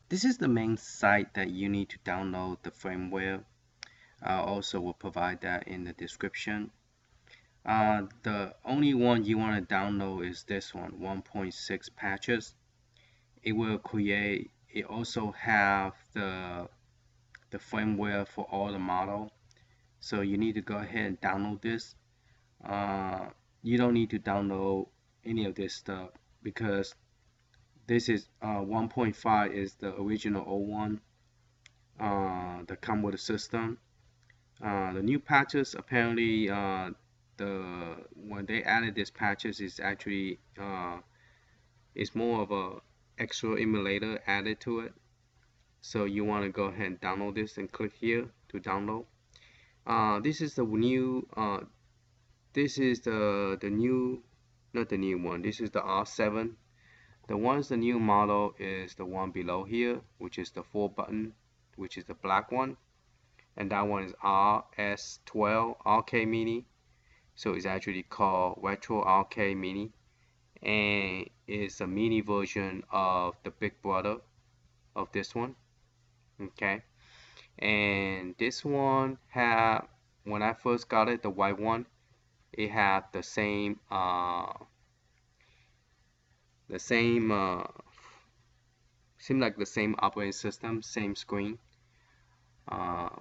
This is the main site that you need to download the firmware. I also will provide that in the description. The only one you want to download is this one, 1.6 patches. It will create, it also have the firmware for all the model. So you need to go ahead and download this. You don't need to download any of this stuff because this is 1.5 is the original old one that come with the system. The new patches apparently when they added this patches is actually it's more of a extra emulator added to it. So you want to go ahead and download this and click here to download. This is the new this is the new, not the new one, this is the R7. The new model is the one below here, which is the 4-button, which is the black one, and that one is RS-12 RK Mini. So it's actually called Retro RK Mini, and it's a mini version of the big brother of this one. Okay, and this one had, when I first got it, the white one, it had the same seemed like the same operating system, same screen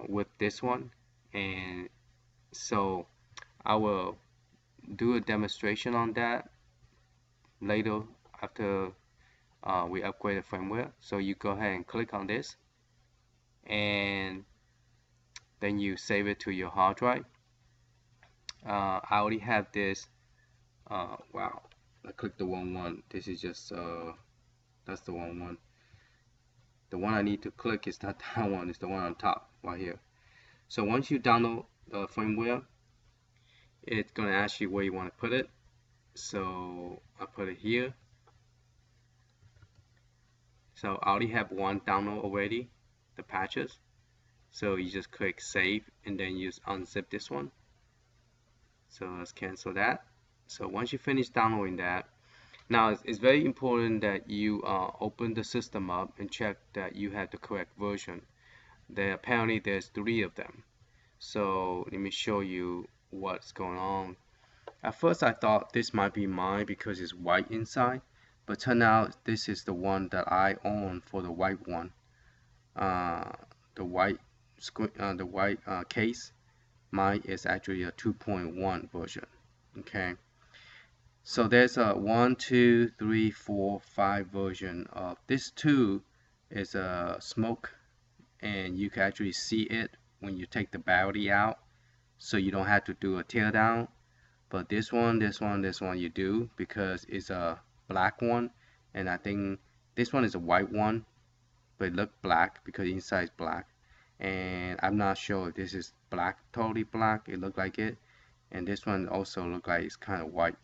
with this one. And so I will do a demonstration on that later after we upgrade the firmware. So you go ahead and click on this, and then you save it to your hard drive. I already have this. Wow, I clicked the wrong one. This is just that's the wrong one. The one I need to click is not that one, it's the one on top right here. So once you download the firmware, it's gonna ask you where you want to put it. So I put it here. So I already have one download already, the patches. So you just click save and then you just unzip this one. So let's cancel that. So once you finish downloading that, now it's very important that you open the system up and check that you have the correct version. Apparently there's 3 of them. So let me show you what's going on. At first I thought this might be mine because it's white inside, but turned out this is the one that I own for the white one. The white case. Mine is actually a 2.1 version. Okay. So there's a 1, 2, 3, 4, 5 version of this. 2 is a smoke, and you can actually see it when you take the battery out, so you don't have to do a teardown. But this one you do, because it's a black one, and I think this one is a white one, but it looks black because inside is black. And I'm not sure if this is black, totally black. It looked like it, and this one also look like it's kind of white.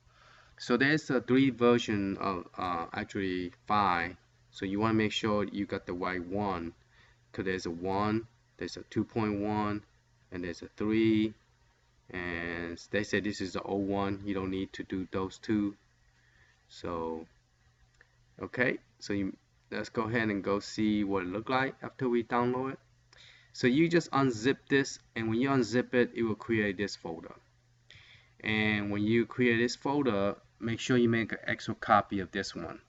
So there's a 3 version of actually 5. So you want to make sure you got the right one, because there's a 1, there's a 2.1, and there's a 3. And they say this is the old one. You don't need to do those 2. So okay, so let's go ahead and go see what it look like after we download it. So you just unzip this, and when you unzip it, it will create this folder. And when you create this folder, make sure you make an extra copy of this one,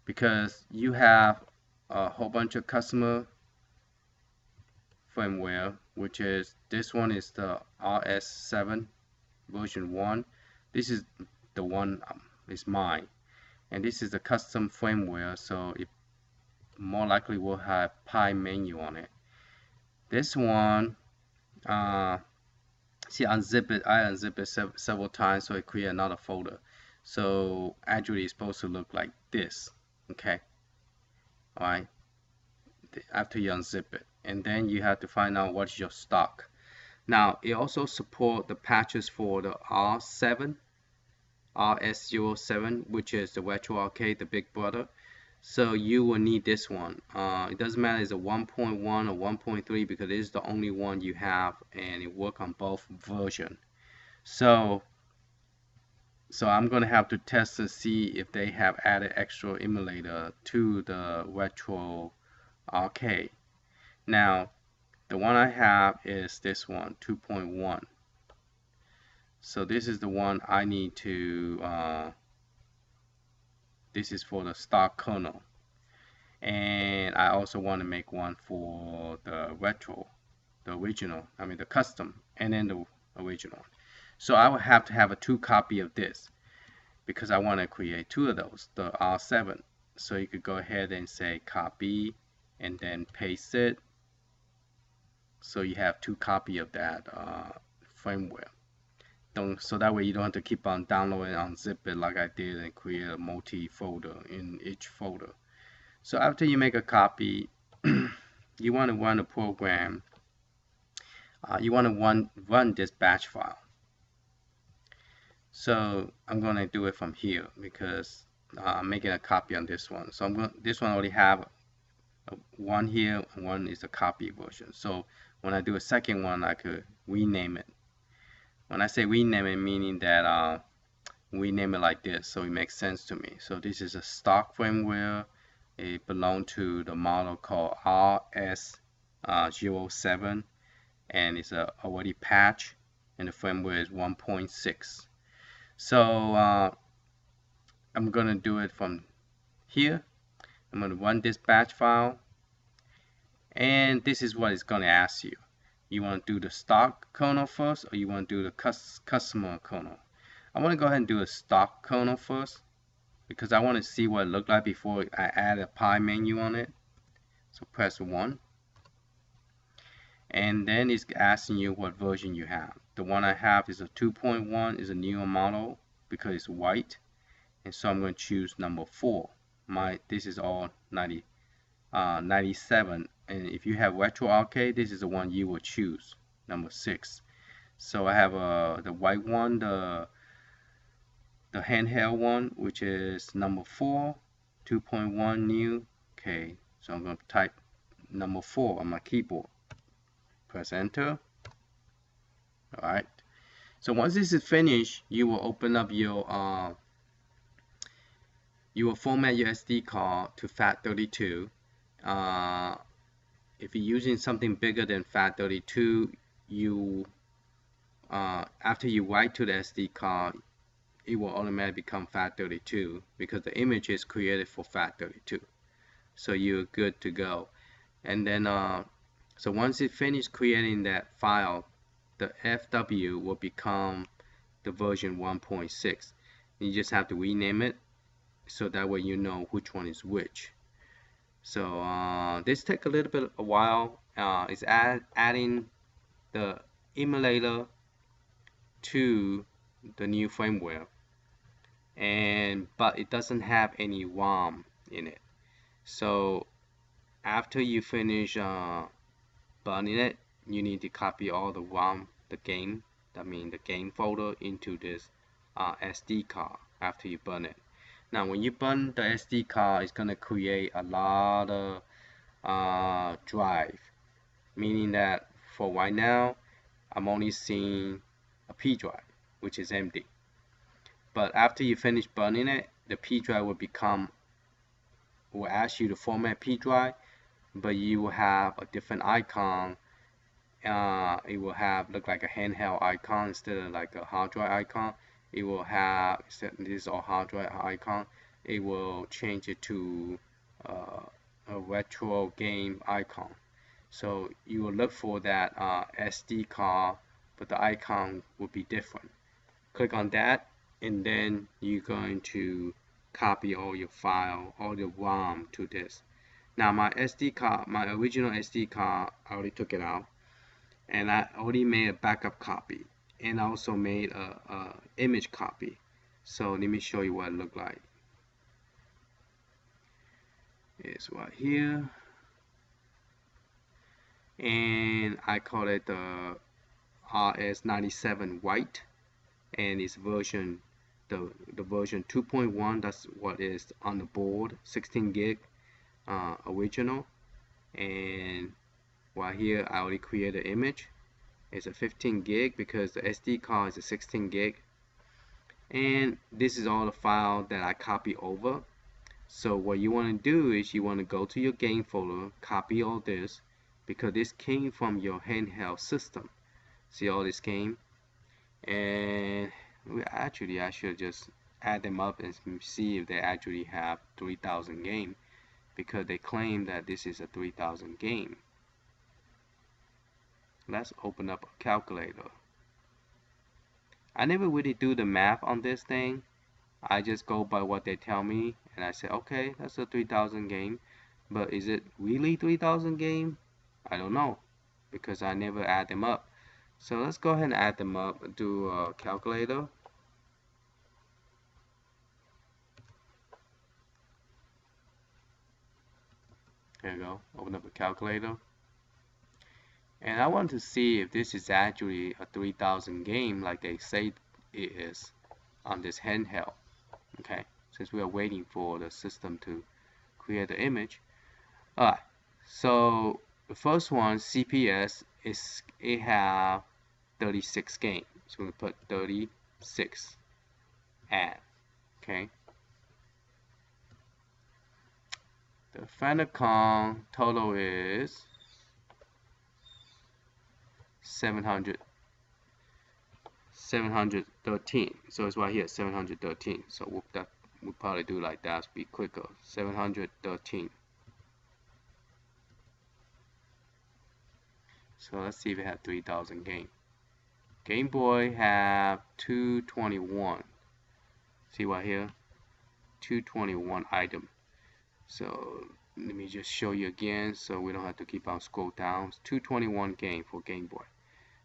because you have a whole bunch of customer firmware, which is this one is the RS-7 version 1. This is the one is mine, and this is the custom firmware, so it more likely will have Pi menu on it. This one, see, unzip it. I unzip it several times, so it create another folder. So actually, it's supposed to look like this. Okay. All right. After you unzip it, and then you have to find out what's your stock. Now, it also support the patches for the R7, RS-07, which is the Retro Arcade, the big brother. So you will need this one. It doesn't matter if it's a 1.1 or 1.3, because it is the only one you have, and it works on both versions. So So I'm gonna have to test to see if they have added extra emulator to the retro arcade. Now the one I have is this one, 2.1. So this is the one I need to this is for the stock kernel, and I also want to make one for the retro, the original, I mean the custom, and then the original. So I will have to have a 2 copy of this because I want to create 2 of those, the R7. So you could go ahead and say copy and then paste it, so you have 2 copy of that firmware. So that way you don't have to keep on downloading and unzip it like I did and create a multi-folder in each folder. So after you make a copy, you want to run a program. You want to run this batch file. So I'm going to do it from here because I'm making a copy on this one. So this one already have one here, one is a copy version. So when I do a second one, I could rename it. When I say rename it, meaning that we name it like this, so it makes sense to me. So this is a stock firmware. It belongs to the model called RS-97, and it's already patched, and the firmware is 1.6. So I'm gonna do it from here. I'm gonna run this batch file, and this is what it's gonna ask you. You want to do the stock kernel first, or you want to do the customer kernel? I want to go ahead and do a stock kernel first because I want to see what it looked like before I add a pie menu on it. So press 1, and then it's asking you what version you have. The one I have is a 2.1, is a newer model because it's white, and so I'm going to choose number 4. This is all 97, and if you have retro arcade, this is the one you will choose, number 6. So I have the white one, the handheld one, which is number 4, 2.1 new. Okay, so I'm going to type number 4 on my keyboard. Press enter. Alright, so once this is finished, you will open up your you will format your SD card to FAT32. If you're using something bigger than FAT32, you after you write to the SD card, it will automatically become FAT32 because the image is created for FAT32. So you're good to go. And then so once it finishes creating that file, the FW will become the version 1.6. You just have to rename it so that way you know which one is which. So this takes a little bit a while. It's adding the emulator to the new firmware, but it doesn't have any ROM in it. So after you finish burning it, you need to copy all the ROM, the game folder, into this SD card after you burn it. Now when you burn the SD card, it's gonna create a lot of drive, meaning that for right now I'm only seeing a P drive, which is empty. But after you finish burning it, the P drive will ask you to format P drive, but you will have a different icon. It will look like a handheld icon instead of like a hard drive icon. It will have, this is a hard drive icon, it will change it to a retro game icon. So you will look for that SD card, but the icon will be different. Click on that, and then you're going to copy all your file, all the ROM to this. Now my SD card, my original SD card, I already took it out, and I already made a backup copy, and I also made a image copy. So let me show you what it looked like. It's right here, and I call it the RS-97 white, and it's version the version 2.1. That's what is on the board, 16 gig original. And right here I already created an image. It's a 15 gig because the SD card is a 16 gig. And this is all the file that I copy over. So what you want to do is you want to go to your game folder, copy all this, because this came from your handheld system. See all this game? And actually I should just add them up and see if they actually have 3000 game, because they claim that this is a 3000 game. Let's open up a calculator. I never really do the math on this thing. I just go by what they tell me, and I say, okay, that's a 3000 game, but is it really 3000 game? I don't know, because I never add them up. So let's go ahead and add them up. Do a calculator. There you go. Open up a calculator. And I want to see if this is actually a 3000 game like they say it is on this handheld. Okay, since we are waiting for the system to create the image. Alright, so the first one, CPS, it have 36 games. So we're going to put 36 add. Okay. The Famicom total is 713. So it's right here, 713. So we'll probably do like that to be quicker. 713. So let's see if it had 3000 game. Game Boy have 221. See right here? 221 item. So let me just show you again so we don't have to keep on scroll down. It's 221 game for Game Boy.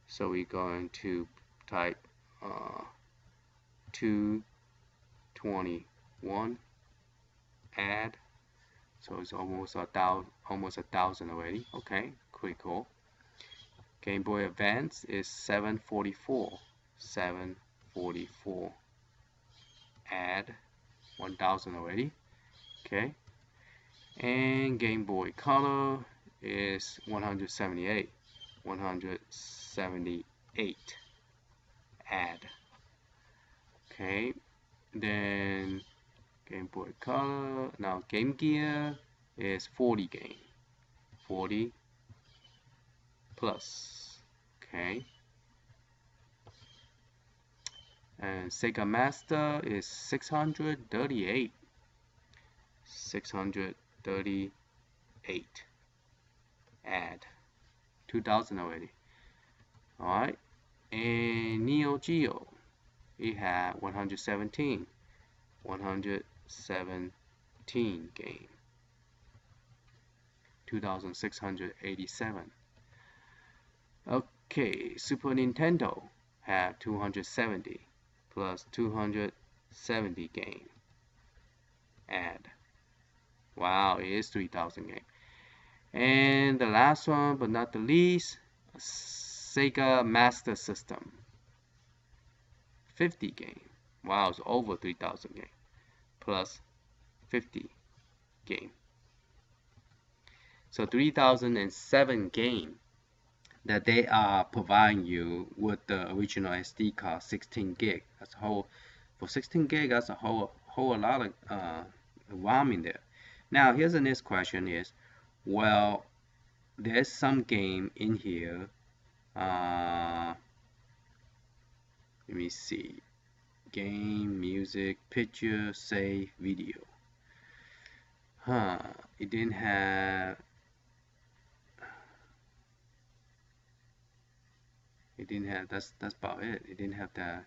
So we're going to type 221 add. So it's almost a thousand already. Okay, pretty cool. Game Boy Advance is 744. 744 add 1000 already. Okay. And Game Boy Color is 178. 178 add. Okay, then Game Boy Color. Now Game Gear is 40 game. 40 plus. Okay. And Sega Master is 638. 638 add 2000 already. Alright, and Neo Geo, it had 117 game, 2687. Okay, Super Nintendo had 270 plus 270 game add. Wow, it is 3000 game. And the last one, but not the least, Sega Master System. 50 game. Wow, it's over 3000 game. Plus 50 game. So 3007 game that they are providing you with the original SD card, 16 gig. That's a whole, for 16 gig, that's a whole lot of RAM in there. Now, here's the next question is, well, there's some game in here. Let me see. Game, music, picture, save, video. It didn't have. It didn't have. That's about it. It didn't have that.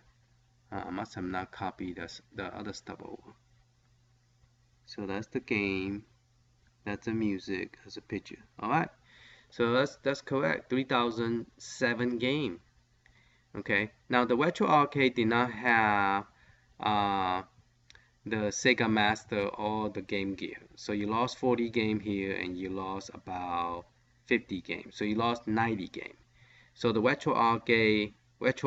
I must have not copied the other stuff over. So that's the game. That's the music. That's a picture. All right. So that's correct. 3007 game. Okay. Now the Retro Arcade did not have the Sega Master or the Game Gear. So you lost 40 game here, and you lost about 50 games. So you lost 90 game. So the Retro Arcade, if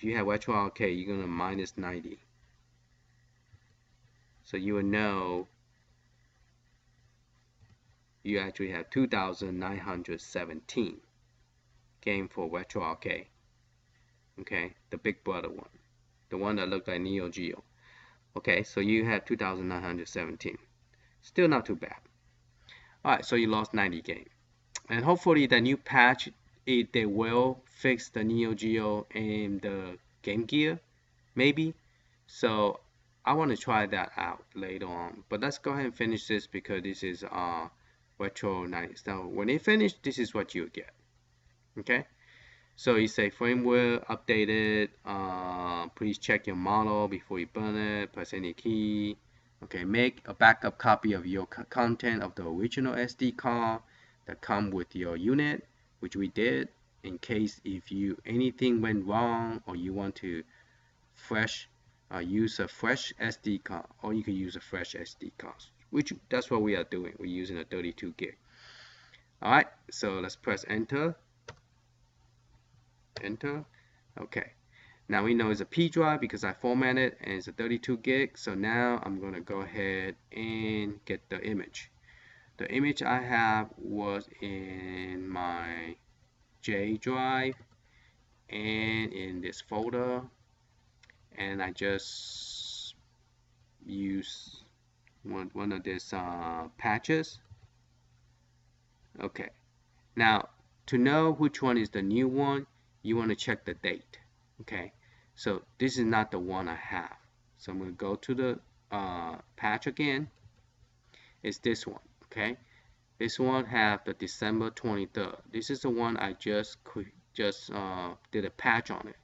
you have Retro Arcade, you're gonna minus 90. So you will know you actually have 2,917 game for Retro Arcade. Okay, the big brother one. the one that looked like Neo Geo. Okay, so you have 2,917. Still not too bad. Alright, so you lost 90 games. And hopefully the new patch, they will fix the Neo Geo and the Game Gear, maybe. So I want to try that out later on. But let's go ahead and finish this because this is Retro 90. So when it finish, this is what you get. Okay. So you say firmware updated. Please check your model before you burn it. Press any key. Okay, make a backup copy of your content of the original SD card that come with your unit, which we did. In case if anything went wrong or you want to use a fresh SD card, or you can use a fresh SD card, which that's what we are doing. We're using a 32 gig. All right, so let's press enter. Enter. Okay, now we know it's a P drive because I formatted and it's a 32 gig. So now I'm gonna go ahead and get the image. The image I have was in my J drive and in this folder, and I just use one of these patches. Okay, now to know which one is the new one, you want to check the date. Okay, so this is not the one I have, so I'm going to go to the patch again. It's this one. Okay, this one have the December 23rd. This is the one I just did a patch on it.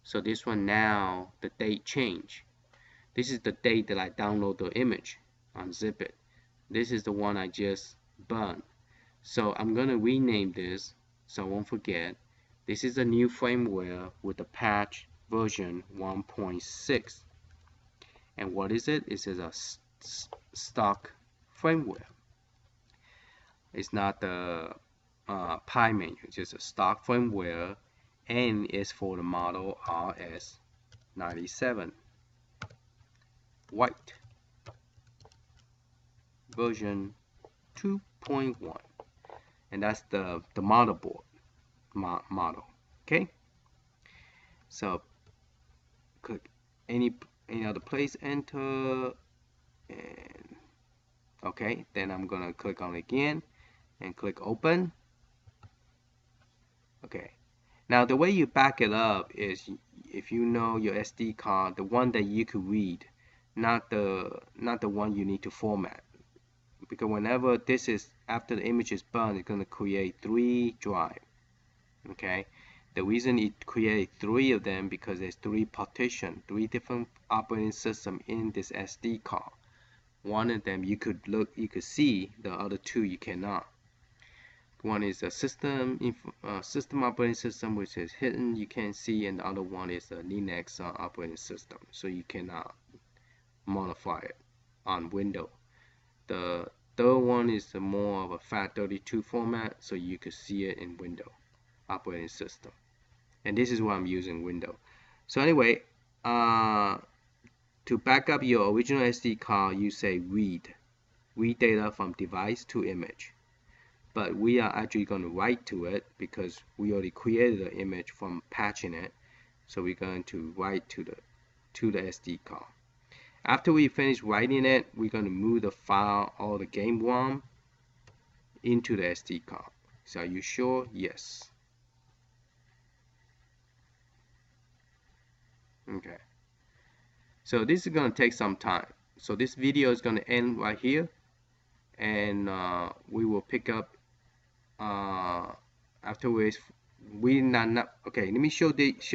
So this one now the date change. This is the date that I download the image, unzip it. This is the one I just burned. So I'm gonna rename this so I won't forget. This is a new firmware with the patch version 1.6. And what is it? It is a stock firmware. It's not the Pi menu, it's just a stock firmware, and it's for the model RS-97 white version 2.1, and that's the motherboard model. Okay, so click any other place, enter, and okay, then I'm gonna click on it again and click open. Okay, now the way you back it up is if you know your SD card, the one that you could read, not the one you need to format, because whenever this is after the image is burned, it's going to create 3 drives. Okay, the reason it created 3 of them because there's 3 partition, 3 different operating system in this SD card. One of them you could see, the other 2 you cannot. One is a system operating system, which is hidden, you can't see, and the other one is a Linux operating system, so you cannot modify it on Windows. The third one is more of a FAT32 format, so you could see it in Windows operating system. And this is what I'm using, Windows. So anyway, to back up your original SD card, you say read data from device to image. But we are actually going to write to it because we already created the image from patching it. So we're going to write to the SD card. After we finish writing it, we're going to move the file or the game ROM into the SD card. So are you sure? Yes. Okay. So this is going to take some time. So this video is going to end right here, and we will pick up afterwards. Okay, let me show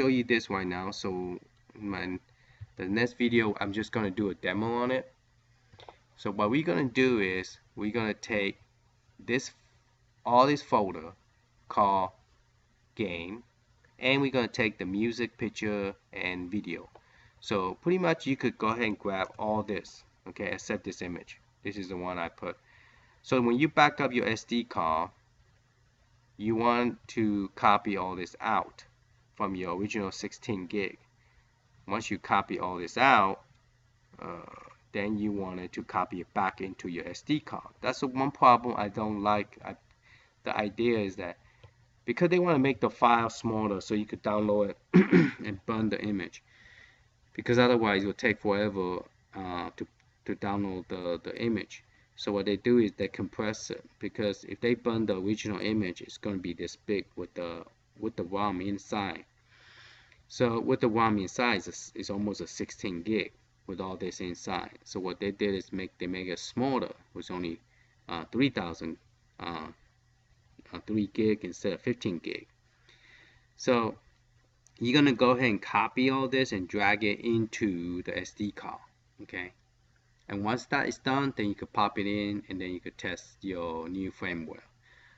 you this right now. So the next video I'm just gonna do a demo on it. So what we're gonna do is we're gonna take all this folder called game, and we're gonna take the music, picture, and video. So pretty much you could go ahead and grab all this, okay, except this image. This is the one I put. So when you back up your SD card, you want to copy all this out from your original 16 gig. Once you copy all this out, then you wanted to copy it back into your SD card. That's the one problem I don't like. The idea is that because they want to make the file smaller so you could download it and burn the image. because otherwise it will take forever to download the image. So what they do is they compress it, because if they burn the original image, it's going to be this big with the ROM inside. So with the ROM inside, it's almost a 16 gig with all this inside. So what they did is they make it smaller, with only 3,000 3 gig instead of 15 gig. So you're gonna go ahead and copy all this and drag it into the SD card, okay? And once that is done, then you could pop it in, and then you could test your new firmware.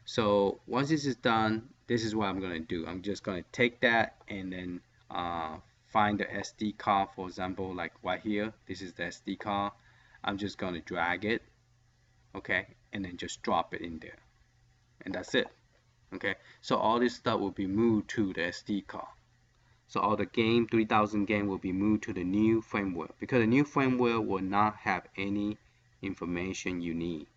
So once this is done, this is what I'm gonna do. I'm just gonna take that and then find the SD card. For example, like right here, this is the SD card. I'm just gonna drag it, okay, and then just drop it in there, and that's it. Okay, so all this stuff will be moved to the SD card. So all the 3000 game will be moved to the new firmware, because the new firmware will not have any information you need.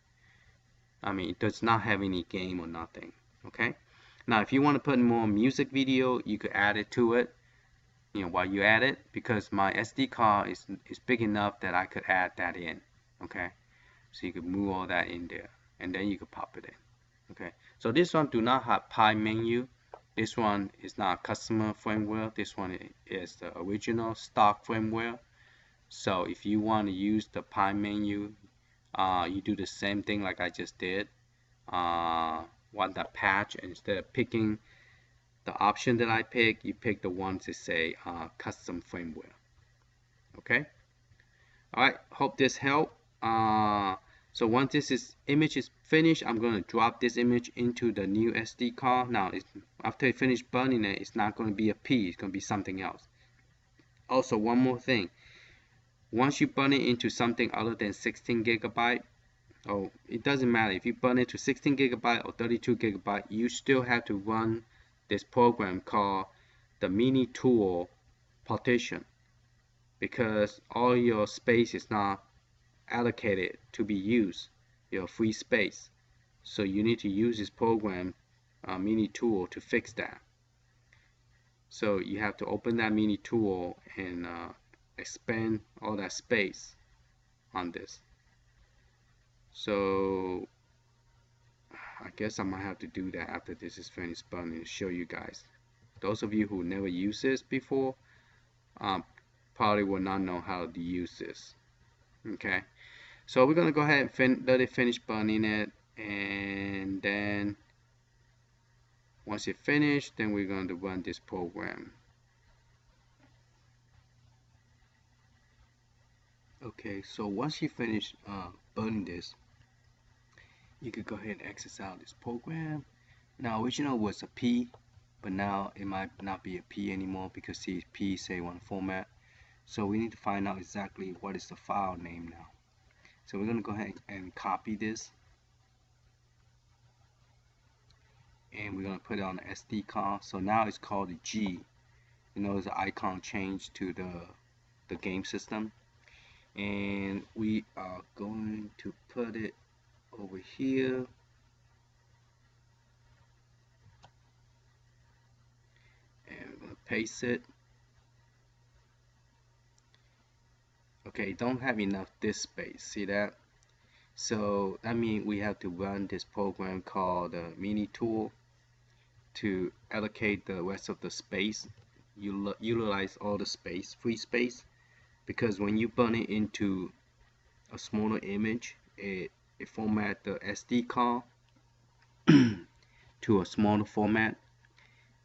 I mean, it does not have any game or nothing. Okay, now if you want to put more music video, you could add it to it, you know, while you add it, because my SD card is big enough that I could add that in. Okay, so you could move all that in there, and then you could pop it in. Okay, so this one do not have pie menu. This one is not customer firmware. This one is the original stock firmware. So if you want to use the pie menu, you do the same thing like I just did. Want that patch, and instead of picking the option that I pick, you pick the ones that say custom firmware. Okay. All right. Hope this helped. So once this image is finished, I'm going to drop this image into the new SD card. Now, after it finish burning it, it's not going to be a P. It's going to be something else. Also, one more thing. Once you burn it into something other than 16 gigabyte, oh, it doesn't matter. If you burn it to 16 gigabyte or 32 gigabyte, you still have to run this program called the mini tool partition, because all your space is not allocated to be used, your free space. So you need to use this program mini tool to fix that. So you have to open that mini tool and expand all that space on this. So I guess I might have to do that after this is finished burning to show you guys. Those of you who never used this before probably will not know how to use this. Okay, so we're gonna go ahead and let it finish burning it, and then once it finished, then we're going to run this program. Okay, so once you finish burning this, you could go ahead and exit out this program. Now, original was a P, but now it might not be a P anymore, because see, P say one format. So we need to find out exactly what is the file name now. So we're going to go ahead and copy this, and we're going to put it on the SD card. So now it's called the G. You notice the icon changed to the game system, and we are going to put it over here. And we're going to paste it. Okay, don't have enough disk space, see that? So that means we have to run this program called the mini tool to allocate the rest of the space, utilize all the space, free space, because when you burn it into a smaller image, it format the SD card to a smaller format,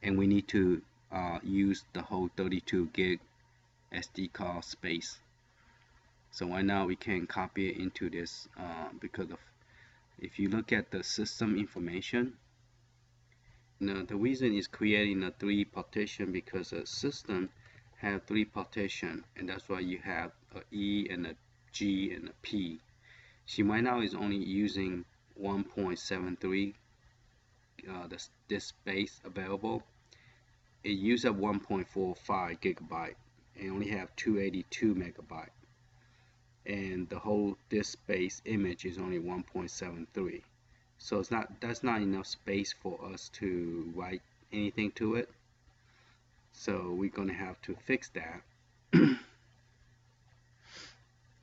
and we need to use the whole 32 gig SD card space. So right now we can copy it into this because of, if you look at the system information, now the reason is creating a 3 partition, because a system have 3 partition, and that's why you have a E and a G and a P. See, right now is only using 1.73 this space available. It uses up 1.45 gigabyte and only have 282 megabyte, and the whole disk space image is only 1.73. So that's not enough space for us to write anything to it. So we're gonna have to fix that.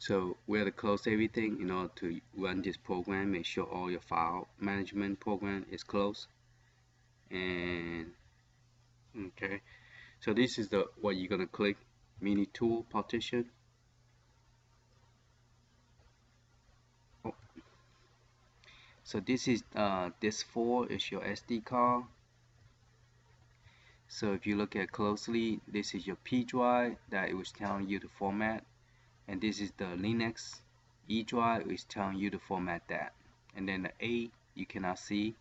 So we have to close everything in order to run this program. Make sure all your file management program is closed. And okay, so this is the what you're gonna click, mini tool partition. Oh. So this is this 4 is your SD card. So if you look at closely, this is your P drive that it was telling you to format, and this is the Linux E drive is telling you to format that. And then the A you cannot see,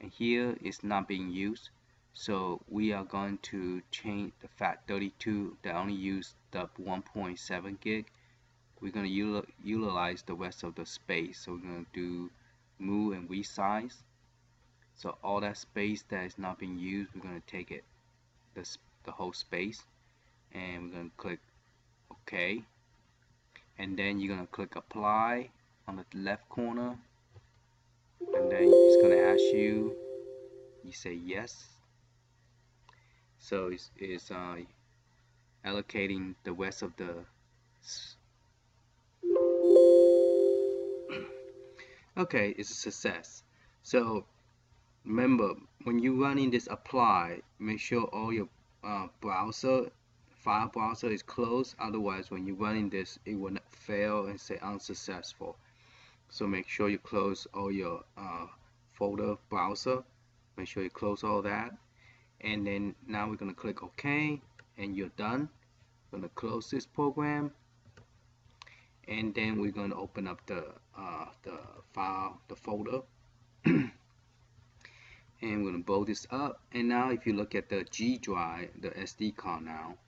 and here is not being used. So we are going to change the FAT32 that only use the 1.7 gig. We're going to utilize the rest of the space. So we're going to do move and resize. So all that space that is not being used, we're going to take it, the whole space, and we're going to click OK. And then you're going to click apply on the left corner, and then it's going to ask you, you say yes. So it's allocating the rest of the okay, it's a success. So remember, when you running this apply, make sure all your file browser is closed. Otherwise, when you're running this, it will fail and say unsuccessful. So make sure you close all your folder browser. Make sure you close all that. And then now we're going to click OK, and you're done. Going to close this program, and then we're going to open up the file, the folder, and we're going to blow this up. And now if you look at the G drive, the SD card now,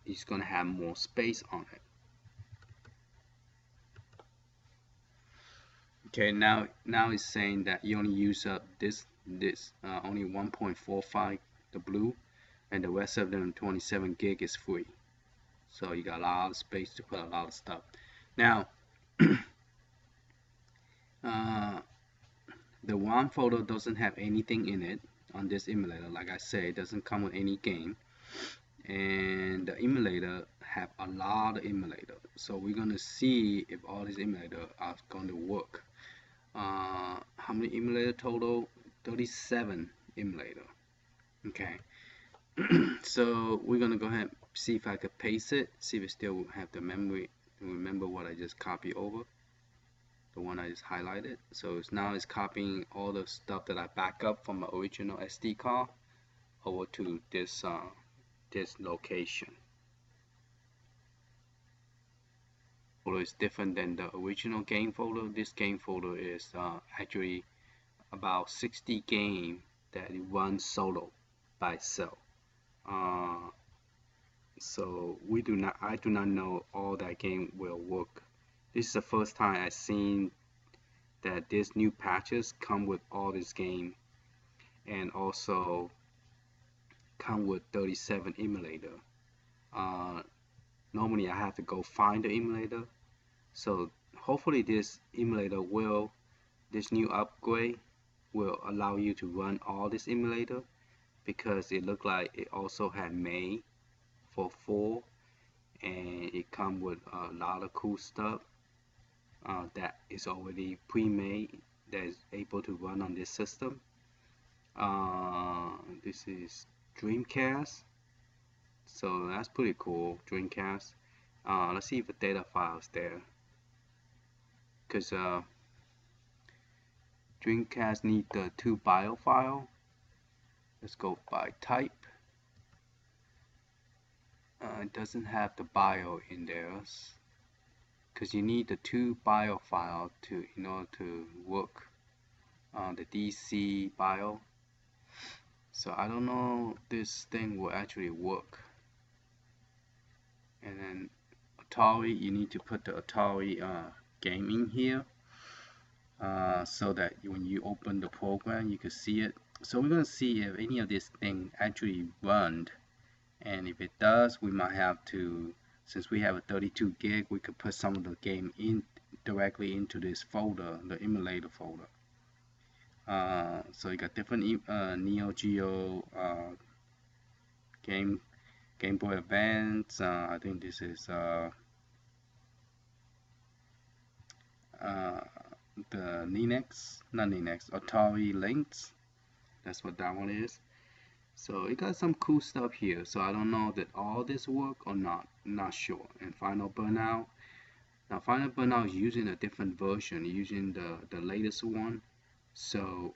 it's going to have more space on it. Okay, now it's saying that you only use up this only 1.45 the blue, and the rest of them 27 gig is free. So you got a lot of space to put a lot of stuff. Now the one folder doesn't have anything in it on this emulator. Like I say, it doesn't come with any game, and the emulator have a lot of emulator. So we're gonna see if all these emulators are going to work. How many emulator total? 37 emulator. Okay. So we're gonna go ahead and see if I could paste it, see if it still have the memory. Remember what I just copied over, the one I just highlighted. So now it's copying all the stuff that I back up from the original SD card over to this this location. Folder is different than the original game folder. This game folder is actually about 60 games that it runs solo by itself. So I do not know all that game will work. This is the first time I've seen that this new patches come with all this game, and also come with 37 emulator. Normally I have to go find the emulator. So hopefully this emulator this new upgrade will allow you to run all this emulator, because it looked like it also had made for 4, and it comes with a lot of cool stuff that is already pre-made that is able to run on this system. This is Dreamcast, so that's pretty cool. Dreamcast. Let's see if the data file is there, because Dreamcast need the 2 bio file. Let's go by type. It doesn't have the bio in there, because you need the 2 bio file in order to work on the DC bio. So I don't know if this thing will actually work. And then Atari, you need to put the Atari game in here, so that when you open the program you can see it. So we're going to see if any of this thing actually runs, and if it does, we might have to, since we have a 32 gig, we could put some of the game in directly into this folder, the emulator folder. So you got different Neo Geo Game Boy Advance. I think this is uh, the not Linux, Atari Lynx. That's what that one is. So it got some cool stuff here. So I don't know that all this work or not. Not sure. And Final Burnout. Now Final Burnout is using a different version, using the latest one. So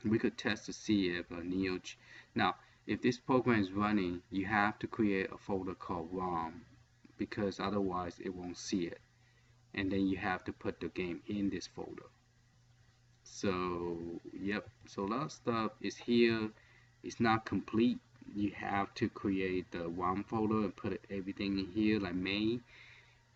we could test to see if Neo. Now, if this program is running, you have to create a folder called ROM because otherwise it won't see it. And then you have to put the game in this folder. So yep, so a lot of stuff is here. It's not complete. You have to create the ROM folder and put everything in here like main.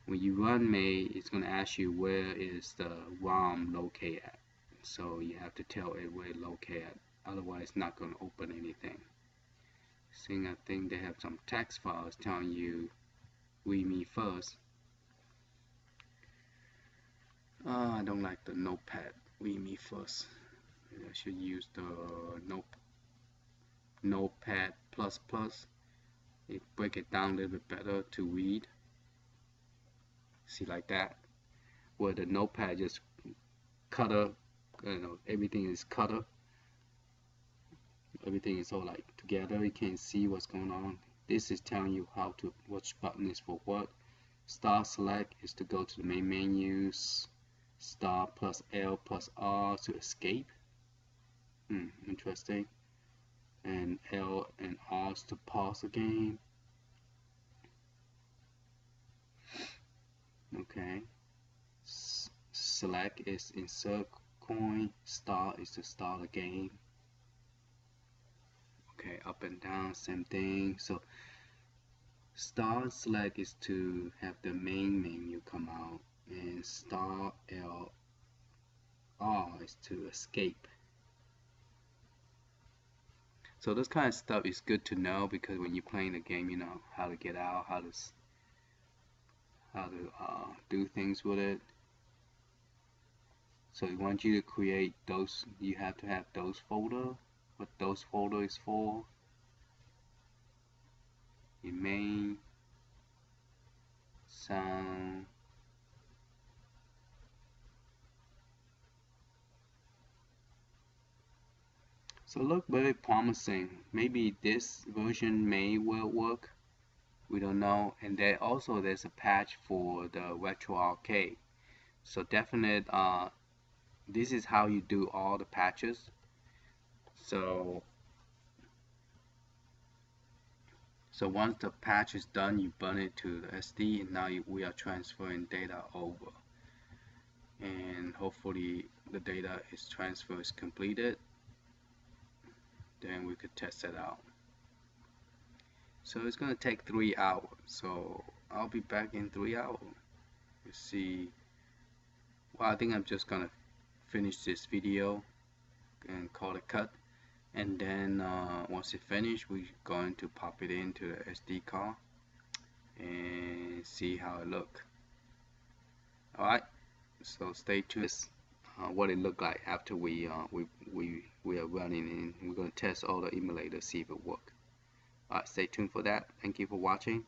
When you run main, it's going to ask you where is the ROM located at. So you have to tell it where it located at. Otherwise it's not going to open anything. Seeing I think they have some text files telling you read me first. I don't like the notepad. Read me first. Maybe I should use the notepad plus. It break it down a little bit better to read. See, like that, where the notepad just cutter, everything is cutter. Everything is all like together. You can't see what's going on. This is telling you how to which button is for what. Start select is to go to the main menus. Start plus L plus R to escape. Interesting. And L and R to pause the game. Okay. Select is insert coin. Start is to start a game. Okay, up and down, same thing. So start select is to have the main menu come out, and start L R is to escape. So this kind of stuff is good to know because when you're playing the game, you know how to get out, how to do things with it. So we want you to create those. You have to have those folder. What those folder is for? Your main, sound, so look very promising. Maybe this version may well work. We don't know. And then also there's a patch for the retro arcade. So definite. This is how you do all the patches. So once the patch is done, you burn it to the SD, and now we are transferring data over. And hopefully the data transfer is completed. Then we could test it out. So it's gonna take 3 hours. So I'll be back in 3 hours. You see. Well, I think I'm just gonna finish this video and call it cut. And then once it's finished, we're going to pop it into the SD card and see how it look. Alright, so stay tuned. What it look like after we are running, and we're going to test all the emulators, see if it work. Alright, stay tuned for that. Thank you for watching.